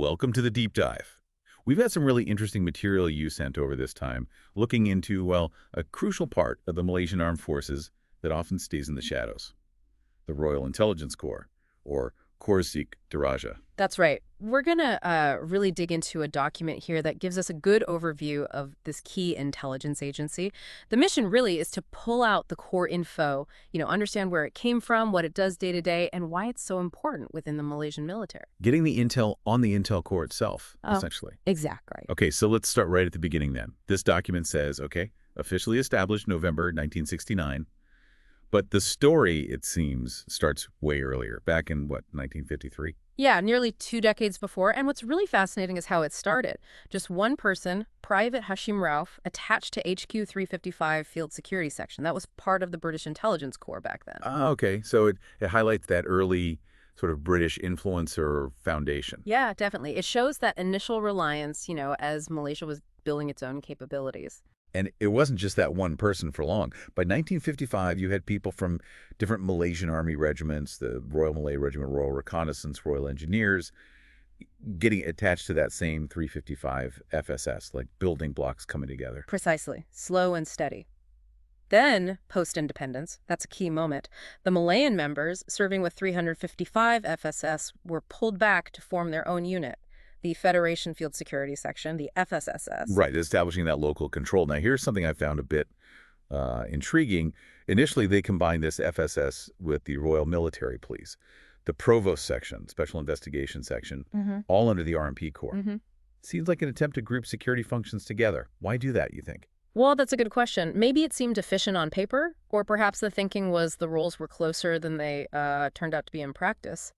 welcome to the deep dive. We've had some really interesting material you sent over this time, looking into, well, a crucial part of the Malaysian Armed Forces that often stays in the shadows, the Royal Intelligence Corps, or Korsik Diraja. That's right. We're going to really dig into a document here that gives us a good overview of this key intelligence agency. The mission really is to pull out the core info, understand where it came from, what it does day to day, and why it's so important within the Malaysian military. Getting the intel on the Intel Corps itself, essentially. Exactly. Okay, so let's start right at the beginning then. This document says, officially established November 1969. But the story, it seems, starts way earlier, back in, 1953? Yeah, nearly 2 decades before. And what's really fascinating is how it started. Just one person, Private Hashim Rauf, attached to HQ 355 Field Security Section. That was part of the British Intelligence Corps back then. Okay, so it highlights that early sort of British influencer foundation. Yeah, definitely. It shows that initial reliance, as Malaysia was building its own capabilities. And it wasn't just that one person for long. By 1955, you had people from different Malaysian Army regiments, the Royal Malay Regiment, Royal Reconnaissance, Royal Engineers, getting attached to that same 355 FSS, like building blocks coming together. Precisely. Slow and steady. Then, post-independence, that's a key moment, the Malayan members serving with 355 FSS were pulled back to form their own unit. The Federation Field Security Section, the FSSS. Right, establishing that local control. Now, here's something I found a bit intriguing. Initially, they combined this FSS with the Royal Military Police, the Provost Section, Special Investigation Section, all under the RMP Corps. Seems like an attempt to group security functions together. Why do that, you think? Well, that's a good question. Maybe it seemed efficient on paper, or perhaps the thinking was the roles were closer than they turned out to be in practice.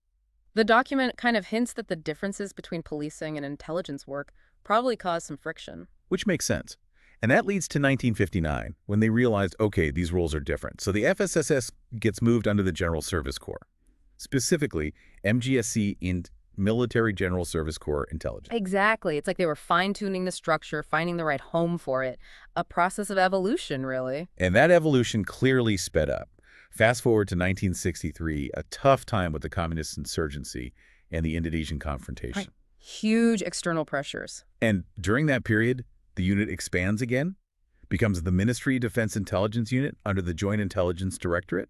The document kind of hints that the differences between policing and intelligence work probably caused some friction. Which makes sense. And that leads to 1959, when they realized, okay, these roles are different. So the FSSS gets moved under the General Service Corps, specifically MGSC in Military General Service Corps Intelligence. Exactly. It's like they were fine-tuning the structure, finding the right home for it. A process of evolution, really. And that evolution clearly sped up. Fast forward to 1963, a tough time with the communist insurgency and the Indonesian confrontation. Right. Huge external pressures. And during that period, the unit expands again, becomes the Ministry of Defense Intelligence Unit under the Joint Intelligence Directorate.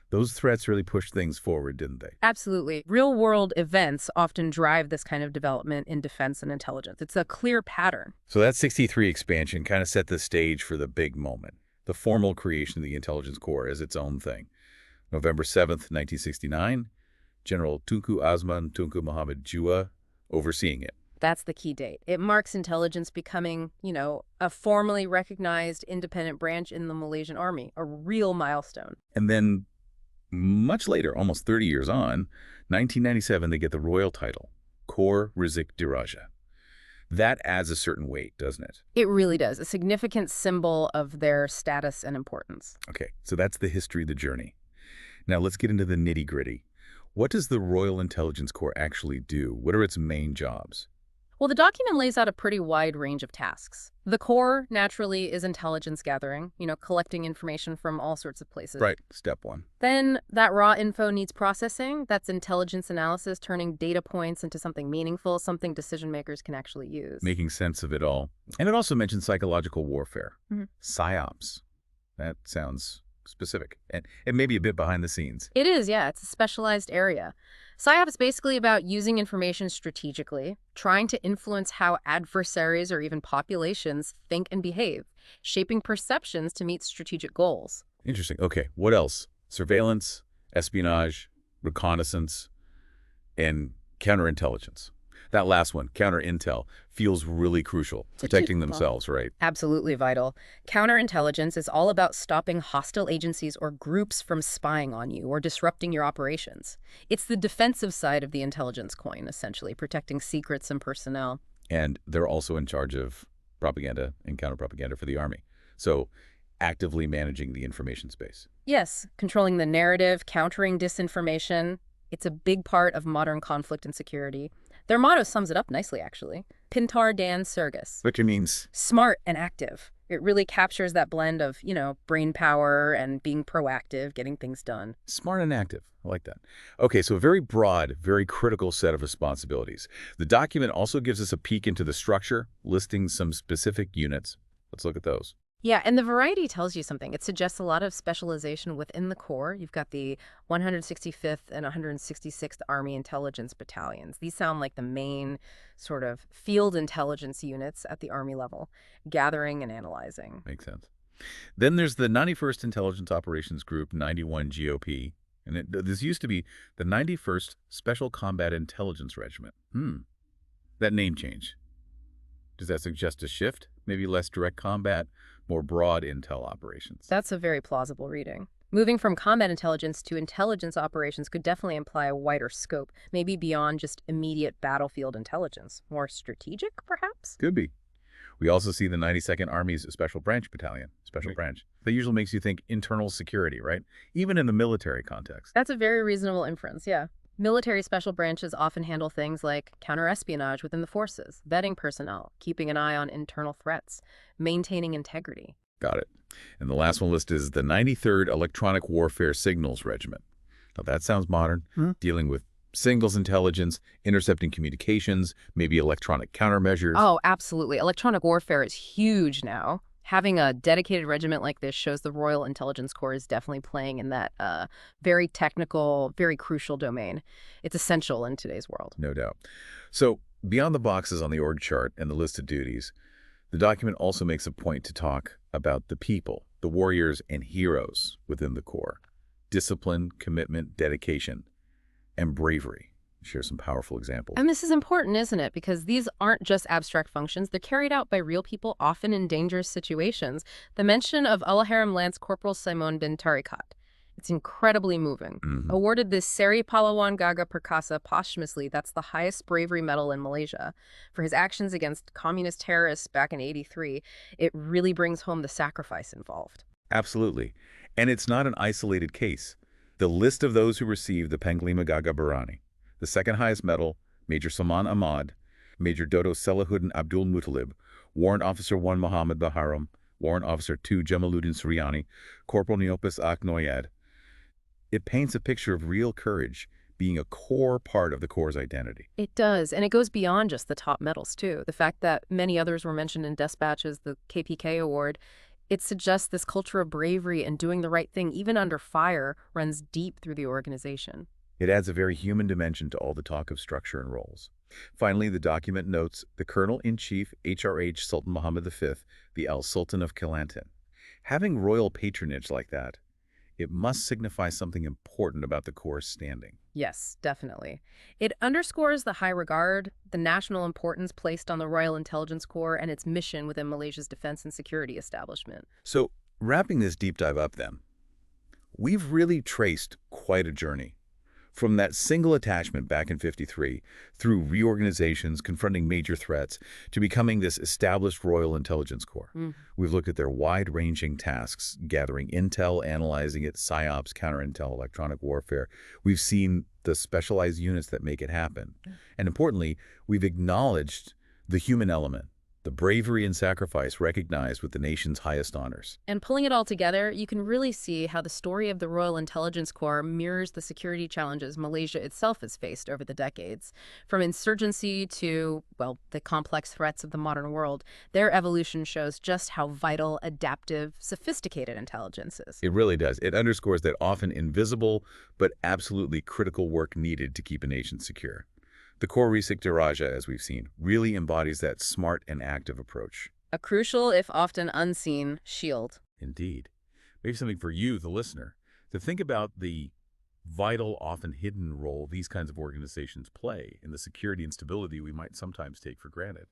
Those threats really pushed things forward, didn't they? Absolutely. Real-world events often drive this kind of development in defense and intelligence. It's a clear pattern. So that 63 expansion kind of set the stage for the big moment, the formal creation of the Intelligence Corps as its own thing. November 7th, 1969, General Tunku Azman Tunku Muhammad Jua overseeing it. That's the key date. It marks intelligence becoming, a formally recognized independent branch in the Malaysian Army, a real milestone. And then much later, almost 30 years on, 1997, they get the royal title, Kor Rizik Diraja. That adds a certain weight, doesn't it? It really does. A significant symbol of their status and importance. Okay, so that's the history, the journey. Now let's get into the nitty-gritty. What does the Royal Intelligence Corps actually do? What are its main jobs? Well, the document lays out a pretty wide range of tasks. The Corps, naturally, is intelligence gathering, collecting information from all sorts of places. Right, step one. Then that raw info needs processing. That's intelligence analysis, turning data points into something meaningful, something decision makers can actually use. Making sense of it all. And it also mentions psychological warfare, PSYOPs. That sounds specific and maybe a bit behind the scenes. It is, yeah. It's a specialized area. PSYOP is basically about using information strategically, trying to influence how adversaries or even populations think and behave, shaping perceptions to meet strategic goals. Interesting. Okay, what else? Surveillance, espionage, reconnaissance, and counterintelligence. That last one, counterintel, feels really crucial, protecting themselves, right? Absolutely vital. Counterintelligence is all about stopping hostile agencies or groups from spying on you or disrupting your operations. It's the defensive side of the intelligence coin, essentially, protecting secrets and personnel. And they're also in charge of propaganda and counterpropaganda for the army. So actively managing the information space. Yes, controlling the narrative, countering disinformation. It's a big part of modern conflict and security. Their motto sums it up nicely, actually. Pintar dan Sergus. Which means? Smart and active. It really captures that blend of, brain power and being proactive, getting things done. Smart and active. I like that. Okay, so a very broad, very critical set of responsibilities. The document also gives us a peek into the structure, listing some specific units. Let's look at those. Yeah, and the variety tells you something. It suggests a lot of specialization within the Corps. You've got the 165th and 166th Army Intelligence Battalions. These sound like the main sort of field intelligence units at the Army level, gathering and analyzing. Makes sense. Then there's the 91st Intelligence Operations Group, 91 GOP. And this used to be the 91st Special Combat Intelligence Regiment. That name change. Does that suggest a shift? Maybe less direct combat, more broad intel operations? That's a very plausible reading. Moving from combat intelligence to intelligence operations could definitely imply a wider scope, maybe beyond just immediate battlefield intelligence. More strategic, perhaps? Could be. We also see the 92nd Army's Special Branch Battalion, Special Branch. That usually makes you think internal security, right? Even in the military context. That's a very reasonable inference, yeah. Military special branches often handle things like counter-espionage within the forces, vetting personnel, keeping an eye on internal threats, maintaining integrity. Got it. And the last one listed is the 93rd Electronic Warfare Signals Regiment. Now that sounds modern, dealing with signals intelligence, intercepting communications, maybe electronic countermeasures. Oh, absolutely. Electronic warfare is huge now. Having a dedicated regiment like this shows the Royal Intelligence Corps is definitely playing in that very technical, very crucial domain. It's essential in today's world. No doubt. So beyond the boxes on the org chart and the list of duties, the document also makes a point to talk about the people, the warriors and heroes within the Corps. Discipline, commitment, dedication, and bravery. Share some powerful examples. And this is important, isn't it? Because these aren't just abstract functions. They're carried out by real people, often in dangerous situations. The mention of Al-Haram Lance Corporal Simon bin Tarikat. It's incredibly moving. Awarded this Seri Palawan Gaga Perkasa posthumously, that's the highest bravery medal in Malaysia, for his actions against communist terrorists back in '83, it really brings home the sacrifice involved. Absolutely. And it's not an isolated case. The list of those who received the Panglima Gaga Barani, the second highest medal, Major Salman Ahmad, Major Dodo Selahuddin Abdul Muttalib, Warrant Officer 1 Muhammad Baharam, Warrant Officer 2 Jamaluddin Suryani, Corporal Neopis Ak Noyad. It paints a picture of real courage being a core part of the Corps' identity. It does, and it goes beyond just the top medals, too. The fact that many others were mentioned in dispatches, the KPK award, it suggests this culture of bravery and doing the right thing, even under fire, runs deep through the organization. It adds a very human dimension to all the talk of structure and roles. Finally, the document notes the Colonel-in-Chief HRH Sultan Muhammad V, the Al-Sultan of Kelantan. Having royal patronage like that, it must signify something important about the Corps' standing. Yes, definitely. It underscores the high regard, the national importance placed on the Royal Intelligence Corps and its mission within Malaysia's defense and security establishment. So, wrapping this deep dive up then, we've really traced quite a journey. From that single attachment back in '53, through reorganizations, confronting major threats, to becoming this established Royal Intelligence Corps. We've looked at their wide-ranging tasks, gathering intel, analyzing it, psyops, counterintel, electronic warfare. We've seen the specialized units that make it happen. And importantly, we've acknowledged the human element, the bravery and sacrifice recognized with the nation's highest honors. And pulling it all together, you can really see how the story of the Royal Intelligence Corps mirrors the security challenges Malaysia itself has faced over the decades. From insurgency to, well, the complex threats of the modern world, their evolution shows just how vital, adaptive, sophisticated intelligence is. It really does. It underscores that often invisible but absolutely critical work needed to keep a nation secure. The Corps Risik Diraja, as we've seen, really embodies that smart and active approach. A crucial, if often unseen, shield. Indeed. Maybe something for you, the listener, to think about the vital, often hidden role these kinds of organizations play in the security and stability we might sometimes take for granted.